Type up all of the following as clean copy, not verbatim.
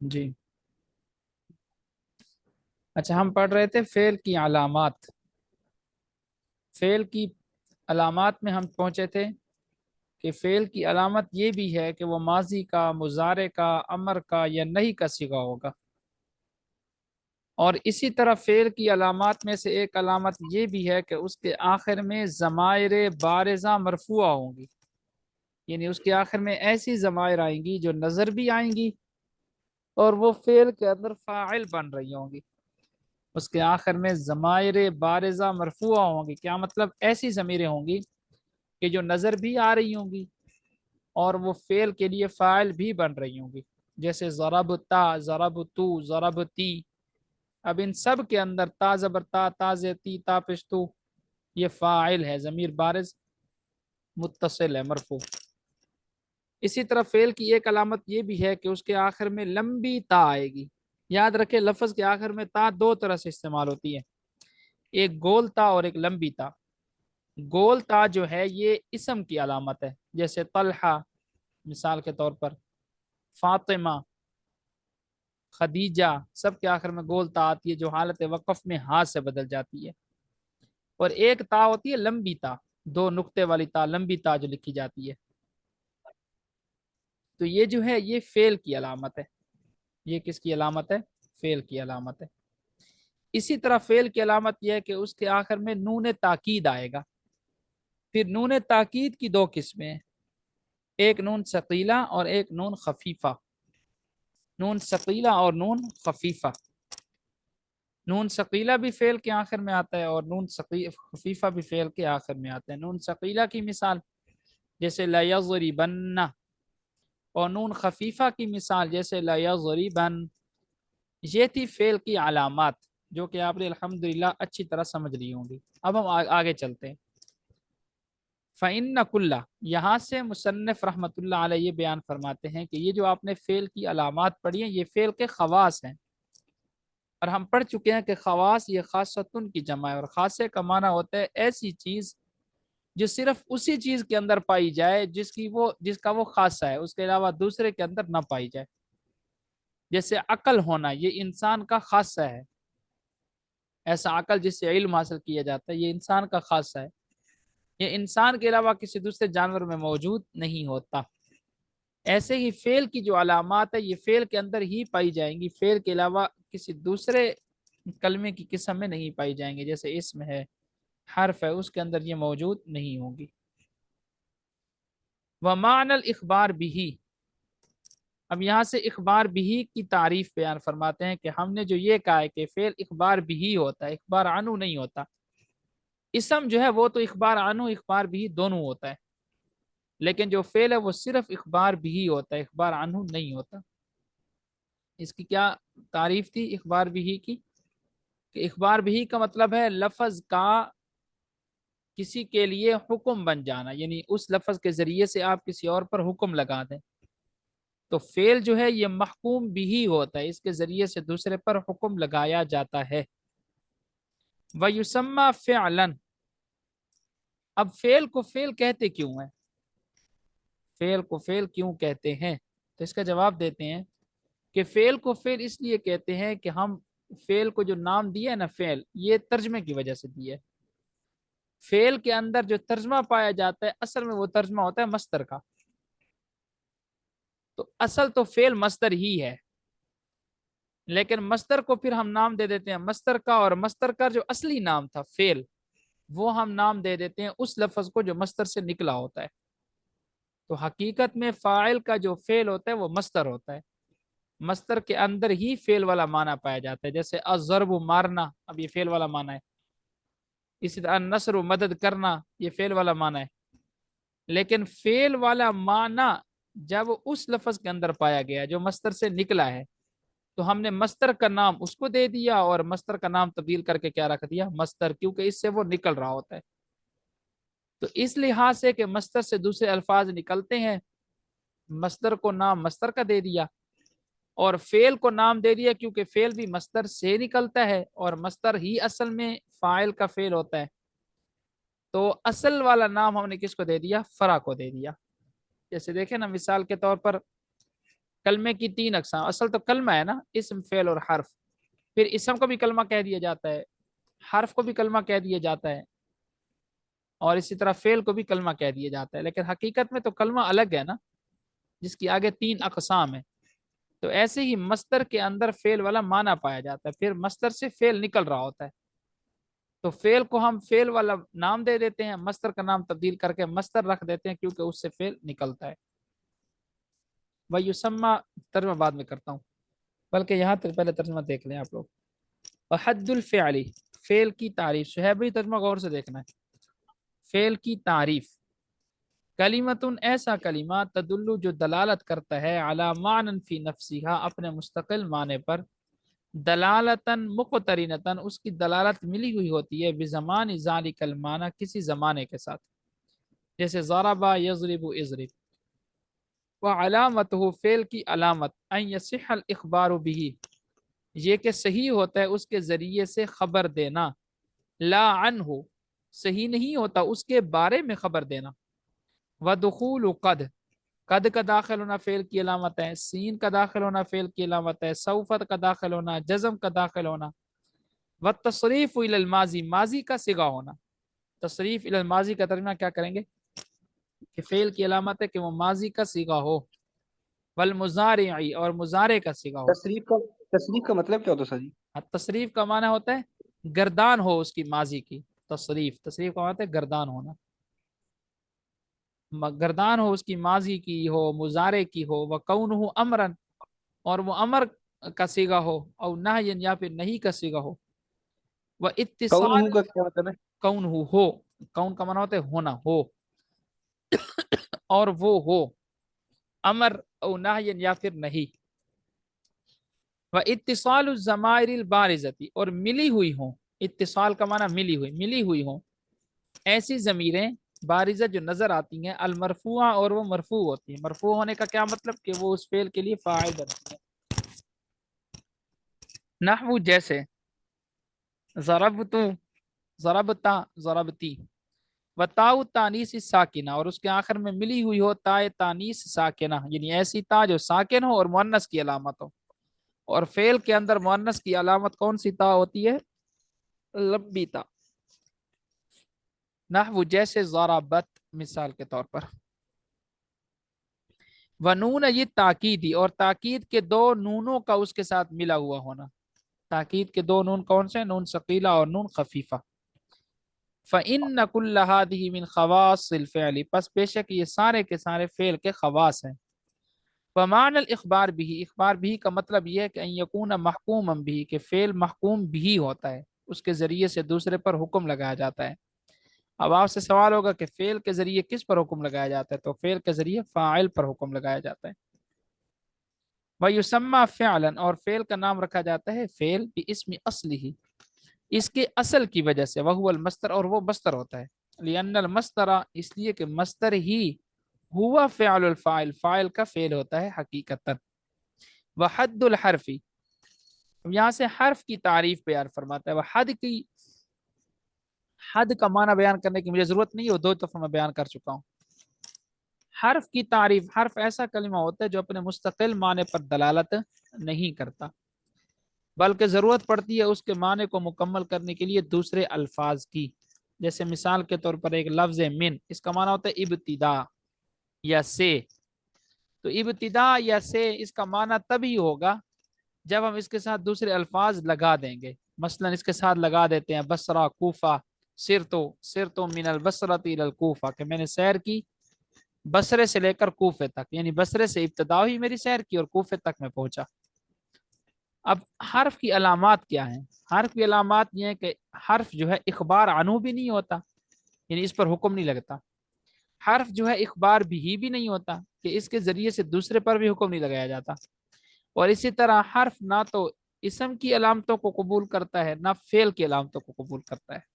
جی اچھا، ہم پڑھ رہے تھے فعل کی علامات. فعل کی علامات میں ہم پہنچے تھے کہ فعل کی علامت یہ بھی ہے کہ وہ ماضی کا، مضارع کا، امر کا یا نہیں کا صیغہ ہوگا. اور اسی طرح فعل کی علامات میں سے ایک علامت یہ بھی ہے کہ اس کے آخر میں ضمائر بارزہ مرفوع ہوں گی. یعنی اس کے آخر میں ایسی ضمائر آئیں گی جو نظر بھی آئیں گی اور وہ فعل کے اندر فاعل بن رہی ہوں گی. اس کے آخر میں ضمائر بارزہ مرفوع ہوں گی. کیا مطلب؟ ایسی ضمیریں ہوں گی کہ جو نظر بھی آ رہی ہوں گی اور وہ فعل کے لیے فاعل بھی بن رہی ہوں گی. جیسے ضربتا، ضربتو، ضربتی. اب ان سب کے اندر تا زبر تا، تا زیتی، تا پشتو، یہ فاعل ہے، ضمیر بارز متصل ہے، مرفوع. اسی طرح فعل کی ایک علامت یہ بھی ہے کہ اس کے آخر میں لمبی تا آئے گی. یاد رکھے لفظ کے آخر میں تا دو طرح سے استعمال ہوتی ہے، ایک گول تا اور ایک لمبی تا. گول تا جو ہے یہ اسم کی علامت ہے، جیسے طلحہ مثال کے طور پر، فاطمہ، خدیجہ، سب کے آخر میں گول تا آتی ہے جو حالت وقف میں ہاتھ سے بدل جاتی ہے. اور ایک تا ہوتی ہے لمبی تا، دو نقطے والی تا، لمبی تا جو لکھی جاتی ہے. تو یہ جو ہے یہ فعل کی علامت ہے. یہ کس کی علامت ہے؟ فعل کی علامت ہے. اسی طرح فعل کی علامت یہ ہے کہ اس کے آخر میں نون تاکید آئے گا. پھر نون تاکید کی دو قسمیں ہیں، ایک نون ثقیلہ اور ایک نون خفیفہ. نون ثقیلہ اور نون خفیفہ. نون ثقیلہ بھی فعل کے آخر میں آتا ہے اور نون خفیفہ بھی فعل کے آخر میں آتا ہے. نون ثقیلہ کی مثال جیسے لیضربن، اور نون خفیفہ کی مثال جیسے لیضربن. یہ تھی فعل کی علامات جو کہ آپ نے الحمدللہ اچھی طرح سمجھ لی ہوں گی. اب ہم آگے چلتے ہیں. فَإِنَّ كُلَّ، یہاں سے مصنف رحمۃ اللہ علیہ بیان فرماتے ہیں کہ یہ جو آپ نے فعل کی علامات پڑھی ہیں یہ فعل کے خواص ہیں. اور ہم پڑھ چکے ہیں کہ خواص یہ خاصتن کی جمع ہے، اور خاصے کا معنی ہوتا ہے ایسی چیز جو صرف اسی چیز کے اندر پائی جائے جس کا وہ خاصہ ہے، اس کے علاوہ دوسرے کے اندر نہ پائی جائے. جیسے عقل ہونا یہ انسان کا خاصہ ہے، ایسا عقل جس سے علم حاصل کیا جاتا ہے یہ انسان کا خاصہ ہے. یہ انسان کے علاوہ کسی دوسرے جانور میں موجود نہیں ہوتا. ایسے ہی فعل کی جو علامات ہے یہ فعل کے اندر ہی پائی جائیں گی، فعل کے علاوہ کسی دوسرے کلمے کی قسم میں نہیں پائی جائیں گے. جیسے اسم ہے، حرف ہے، اس کے اندر یہ موجود نہیں ہوں گی. وَمَعْنَى الْإِخْبَارِ بِهِ، اب یہاں سے اخبار بھی کی تعریف بیان فرماتے ہیں کہ ہم نے جو یہ کہا ہے کہ فعل اخبار بھی ہوتا ہے، اخبار عنہ نہیں ہوتا. اسم جو ہے وہ تو اخبار عنہ اخبار بھی دونوں ہوتا ہے، لیکن جو فعل ہے وہ صرف اخبار بھی ہوتا ہے، اخبار عنہ نہیں ہوتا. اس کی کیا تعریف تھی اخبار بھی کی؟ کہ اخبار بھی کا مطلب ہے لفظ کا کسی کے لیے حکم بن جانا، یعنی اس لفظ کے ذریعے سے آپ کسی اور پر حکم لگا دیں. تو فعل جو ہے یہ محکوم بھی ہوتا ہے، اس کے ذریعے سے دوسرے پر حکم لگایا جاتا ہے. وَيُسَمَّى فِعْلًا، اب فعل کو فعل کہتے کیوں ہیں؟ فعل کو فعل کیوں کہتے ہیں؟ تو اس کا جواب دیتے ہیں کہ فعل کو فعل اس لیے کہتے ہیں کہ ہم فعل کو جو نام دیا ہے نا، فعل یہ ترجمے کی وجہ سے دیا ہے. فعل کے اندر جو ترجمہ پایا جاتا ہے اصل میں وہ ترجمہ ہوتا ہے مصدر کا. تو اصل تو فعل مصدر ہی ہے، لیکن مصدر کو پھر ہم نام دے دیتے ہیں مصدر کا، اور مصدر کا جو اصلی نام تھا فعل وہ ہم نام دے دیتے ہیں اس لفظ کو جو مصدر سے نکلا ہوتا ہے. تو حقیقت میں فاعل کا جو فعل ہوتا ہے وہ مصدر ہوتا ہے، مصدر کے اندر ہی فعل والا معنی پایا جاتا ہے. جیسے الضرب مارنا، اب یہ فعل والا معنی ہے. اسی طرح النصر مدد کرنا، یہ فعل والا معنی ہے. لیکن فعل والا معنی جب اس لفظ کے اندر پایا گیا جو مصدر سے نکلا ہے تو ہم نے مصدر کا نام اس کو دے دیا اور مصدر کا نام تبدیل کر کے کیا رکھ دیا؟ مصدر، کیونکہ اس سے وہ نکل رہا ہوتا ہے. تو اس لحاظ سے کہ مصدر سے دوسرے الفاظ نکلتے ہیں، مصدر کو نام مصدر کا دے دیا اور فعل کو نام دے دیا کیونکہ فعل بھی مصدر سے نکلتا ہے اور مصدر ہی اصل میں فاعل کا فعل ہوتا ہے. تو اصل والا نام ہم نے کس کو دے دیا؟ فرع کو دے دیا. جیسے دیکھیں نا مثال کے طور پر کلمے کی تین اقسام، اصل تو کلمہ ہے نا، اسم فعل اور حرف، پھر اسم کو بھی کلمہ کہہ دیا جاتا ہے، حرف کو بھی کلمہ کہہ دیا جاتا ہے، اور اسی طرح فعل کو بھی کلمہ کہہ دیا جاتا ہے، لیکن حقیقت میں تو کلمہ الگ ہے نا، جس کی آگے تین اقسام ہیں۔ تو ایسے ہی مصدر کے اندر فعل والا معنی پایا جاتا ہے، پھر مصدر سے فعل نکل رہا ہوتا ہے، تو فعل کو ہم فعل والا نام دے دیتے ہیں، مصدر کا نام تبدیل کر کے مصدر رکھ دیتے ہیں، کیونکہ اس سے فعل نکلتا ہے۔ وَيُسَمَّى، ترجمہ بعد میں کرتا ہوں، بلکہ یہاں تک پہلے ترجمہ دیکھ لیں آپ لوگ۔ وحد الفعل، فعل کی تعریف، شہیب بھائی ترجمہ غور سے دیکھنا ہے۔ فعل کی تعریف، کلمتن، ایسا کلمہ، تدل جو دلالت کرتا ہے، علی معنی فی نفسہا، اپنے مستقل معنی پر، دلالتن مقترنتن، اس کی دلالت ملی ہوئی ہوتی ہے، بزمان ذالک المعنی، کسی زمانے کے ساتھ، جیسے ضرب یضرب اضرب۔ وعلامتہ، فعل کی علامت، ان یصح الاخبار بہ، یہ کہ صحیح ہوتا ہے اس کے ذریعے سے خبر دینا، لا عنہ، صحیح نہیں ہوتا اس کے بارے میں خبر دینا، ودخول قد، قد کا داخل ہونا فعل کی علامت ہے، سین کا داخل ہونا فعل کی علامت ہے، سوفت کا داخل ہونا، جزم کا داخل ہونا، والتصریف الی الماضی، ماضی کا صیغہ ہونا۔ تصریف الی الماضی کا ترجمہ کیا کریں گے کہ فعل کی علامت ہے کہ وہ ماضی کا صیغہ ہو، والمضارعی، اور مضارع کا صیغہ ہو۔ تصریف کا مطلب کیا ہوتا ہے سر جی؟ تصریف کا معنی ہوتا ہے گردان ہو اس کی ماضی کی، تصریف کا معنی ہے گردان ہونا، گردان ہو اس کی ماضی کی ہو، مضارع کی ہو، وَكَوْنُهُ امرن، اور وہ امر کا صیغہ ہو، او نہین، یا پھر نہیں کا صیغہ ہو، کون واتصال، ہوں کا کیا مطلب ہے؟ کون ہو، کون کا معنی ہوتا ہے ہونا، ہو، اور وہ ہو، امر او نہین یا پھر نہیں، واتصال الضمائر البارزتی، اور ملی ہوئی ہوں، اتصال کا معنی ملی ہوئی ہوں، ایسی ضمیریں بارزہ جو نظر آتی ہیں، المرفوعہ، اور وہ مرفوع ہوتی ہیں۔ مرفوع ہونے کا کیا مطلب کہ وہ اس فعل کے لیے فاعل بنتی ہیں۔ نحو، جیسے، ضربت، ضربتا، ضربتی، و تاء تانیس ساکنہ، اور اس کے آخر میں ملی ہوئی ہو تاء تانیس ساکنہ، یعنی ایسی تا جو ساکن ہو اور مؤنث کی علامت ہو، اور فعل کے اندر مؤنث کی علامت کون سی تا ہوتی ہے؟ لمبی تا۔ نحو، جیسے، ضربت، مثال کے طور پر، ونون، یہ تاکیدی، اور تاکید کے دو نونوں کا اس کے ساتھ ملا ہوا ہونا، تاکید کے دو نون کون سے؟ نون ثقیلہ اور نون خفیفہ۔ فَإِنَّ كُلَّ هَذِهِ مِنْ خَوَاصِ الْفِعْلِ، پس بے شک یہ سارے کے سارے فعل کے خواص ہیں۔ وَمَعْنَى الْإِخْبَارِ بِهِ، اخبار بھی کا مطلب یہ ہے کہ ان یکون محکوما بھی، کہ فعل محکوم بھی ہوتا ہے، اس کے ذریعے سے دوسرے پر حکم لگایا جاتا ہے۔ اب آپ سے سوال ہوگا کہ فعل کے ذریعے کس پر حکم لگایا جاتا ہے؟ تو فعل کے ذریعے فاعل پر حکم لگایا جاتا ہے۔ وَيُسَمَّى فِعْلًا، اور فعل کا نام رکھا جاتا ہے فعل بِاسْمِ اصلہ، اس کے اصل کی وجہ سے، وہو المصدر، اور وہ مصدر ہوتا ہے، لأن المصدر، اس لیے کہ مصدر ہی ہوا فعل الفاعل، فاعل کا فعل ہوتا ہے حقیقتاً۔ وحد الحرف، یہاں سے حرف کی تعریف بیان فرماتا ہے۔ وحد کی، حد کا معنی بیان کرنے کی مجھے ضرورت نہیں ہے، وہ دو دفعہ میں بیان کر چکا ہوں۔ حرف کی تعریف، حرف ایسا کلمہ ہوتا ہے جو اپنے مستقل معنی پر دلالت نہیں کرتا، بلکہ ضرورت پڑتی ہے اس کے معنی کو مکمل کرنے کے لیے دوسرے الفاظ کی۔ جیسے مثال کے طور پر ایک لفظ من، اس کا معنی ہوتا ہے ابتدا یا سے، تو ابتدا یا سے اس کا معنی تبھی ہوگا جب ہم اس کے ساتھ دوسرے الفاظ لگا دیں گے۔ مثلا اس کے ساتھ لگا دیتے ہیں بصرہ، کوفہ، سرتو من البصرۃ الی الکوفہ، کہ میں نے سیر کی بصرے سے لے کر کوفے تک، یعنی بصرے سے ابتدا ہوئی میری سیر کی اور کوفے تک میں پہنچا۔ اب حرف کی علامات کیا ہیں؟ حرف کی علامات یہ ہے کہ حرف جو ہے اخبار عنہ بھی نہیں ہوتا، یعنی اس پر حکم نہیں لگتا۔ حرف جو ہے اخبار بھی نہیں ہوتا، کہ اس کے ذریعے سے دوسرے پر بھی حکم نہیں لگایا جاتا۔ اور اسی طرح حرف نہ تو اسم کی علامتوں کو قبول کرتا ہے، نہ فعل کی علامتوں کو قبول کرتا ہے۔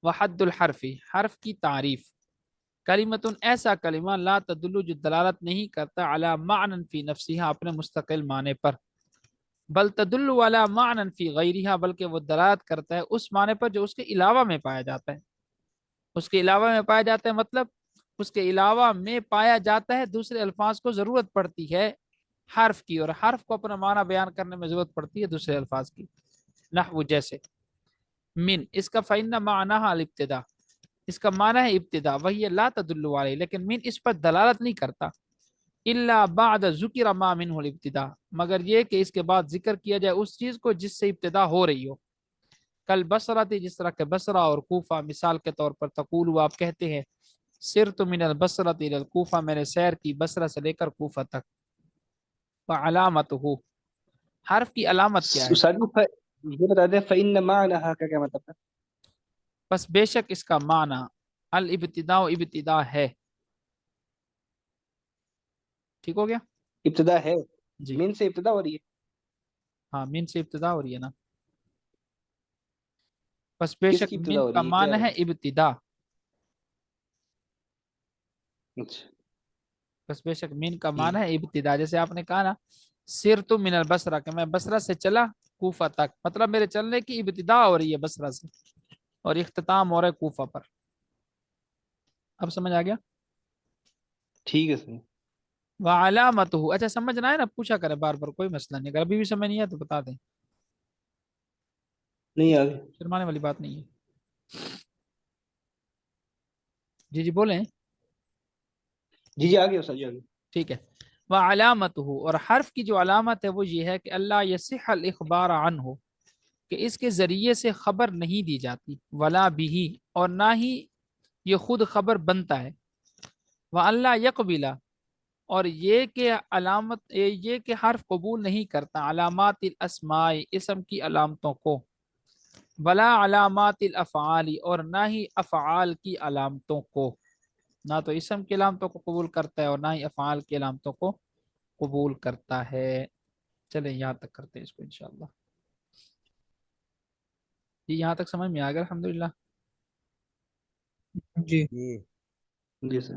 وحد الحرف، حرف کی تعریف، کلمۃ، ایسا کلمہ، لا تدل، جو دلالت نہیں کرتا، علی معنی فی نفسہا، اپنے مستقل معنی پر، بل تدل علی معنی فی غیرہا، بلکہ وہ دلالت کرتا ہے اس معنی پر جو اس کے علاوہ میں پایا جاتا ہے۔ اس کے علاوہ میں پایا جاتا ہے مطلب اس کے علاوہ میں پایا جاتا ہے دوسرے الفاظ کو ضرورت پڑتی ہے حرف کی، اور حرف کو اپنا معنی بیان کرنے میں ضرورت پڑتی ہے دوسرے الفاظ کی. نحو جیسے من، اس کا فإن معناها الابتداء، اس کا معنی ہے ابتدا، وہی لا تدل علیہ، لیکن من اس پر دلالت نہیں کرتا. الا بعد ذکر ما منه الابتداء، مگر یہ کہ اس کے بعد ذکر کیا جائے اس چیز کو جس سے ابتدا ہو رہی ہو. کل بصرہ تھی، جس طرح کہ بصرہ اور کوفہ، مثال کے طور پر تقول آپ کہتے ہیں سرت من البصرہ الى الکوفہ، میں نے سیر کی بصرہ سے لے کر کوفہ تک. وعلامتہ، حرف کی علامت کیا ہے؟ استاد جی یہ بتا دیں فإن معناها کا کیا مطلب ہے؟ بس بے شک اس کا معنی الابتداء ابتدا ہے. ٹھیک ہو گیا؟ ابتدا ہے، جی من سے ابتدا ہو رہی ہے. ہاں، من سے ابتدا ہو رہی ہے نا. بس بے کس شک کی ابتدا من ہو کا رہی ہے، کیا معنی ہے؟ ہے ابتدا. اچھا بس بے شک من کا ٹھیک. معنی ہے ابتدا. جیسے آپ نے کہا نا سرت من البصرہ، کہ میں بصرہ سے چلا کوفہ تک، مطلب میرے چلنے کی ابتدا ہو رہی ہے بصرہ سے اور اختتام ہو رہا ہے کوفہ پر. اب سمجھ آ گیا؟ ٹھیک ہے سر. وعلامتہ، اچھا سمجھنا ہے نا، پوچھا کرے بار بار، کوئی مسئلہ نہیں. اگر ابھی بھی سمجھ نہیں ہے تو بتا دیں، نہیں آگے. شرمانے والی بات نہیں ہے. جی جی بولیں. جی جی آگے استاد جی آگے. ٹھیک ہے. وعلامتہ، اور حرف کی جو علامت ہے وہ یہ ہے کہ اللہ یصح الاخبار عنہ، کہ اس کے ذریعے سے خبر نہیں دی جاتی، ولا بھی، اور نہ ہی یہ خود خبر بنتا ہے. وَأَلَّا يَقْبِلَ، اور یہ کہ علامت، یہ کہ حرف قبول نہیں کرتا علامات الاسماء، اسم کی علامتوں کو، ولا علامات الافعال، اور نہ ہی افعال کی علامتوں کو. نہ تو اسم کی علامتوں کو قبول کرتا ہے اور نہ ہی افعال کی علامتوں کو قبول کرتا ہے. چلیں یہاں تک کرتے ہیں اس کو انشاءاللہ. جی یہاں تک سمجھ میں آ گیا الحمدللہ. جی جی سر.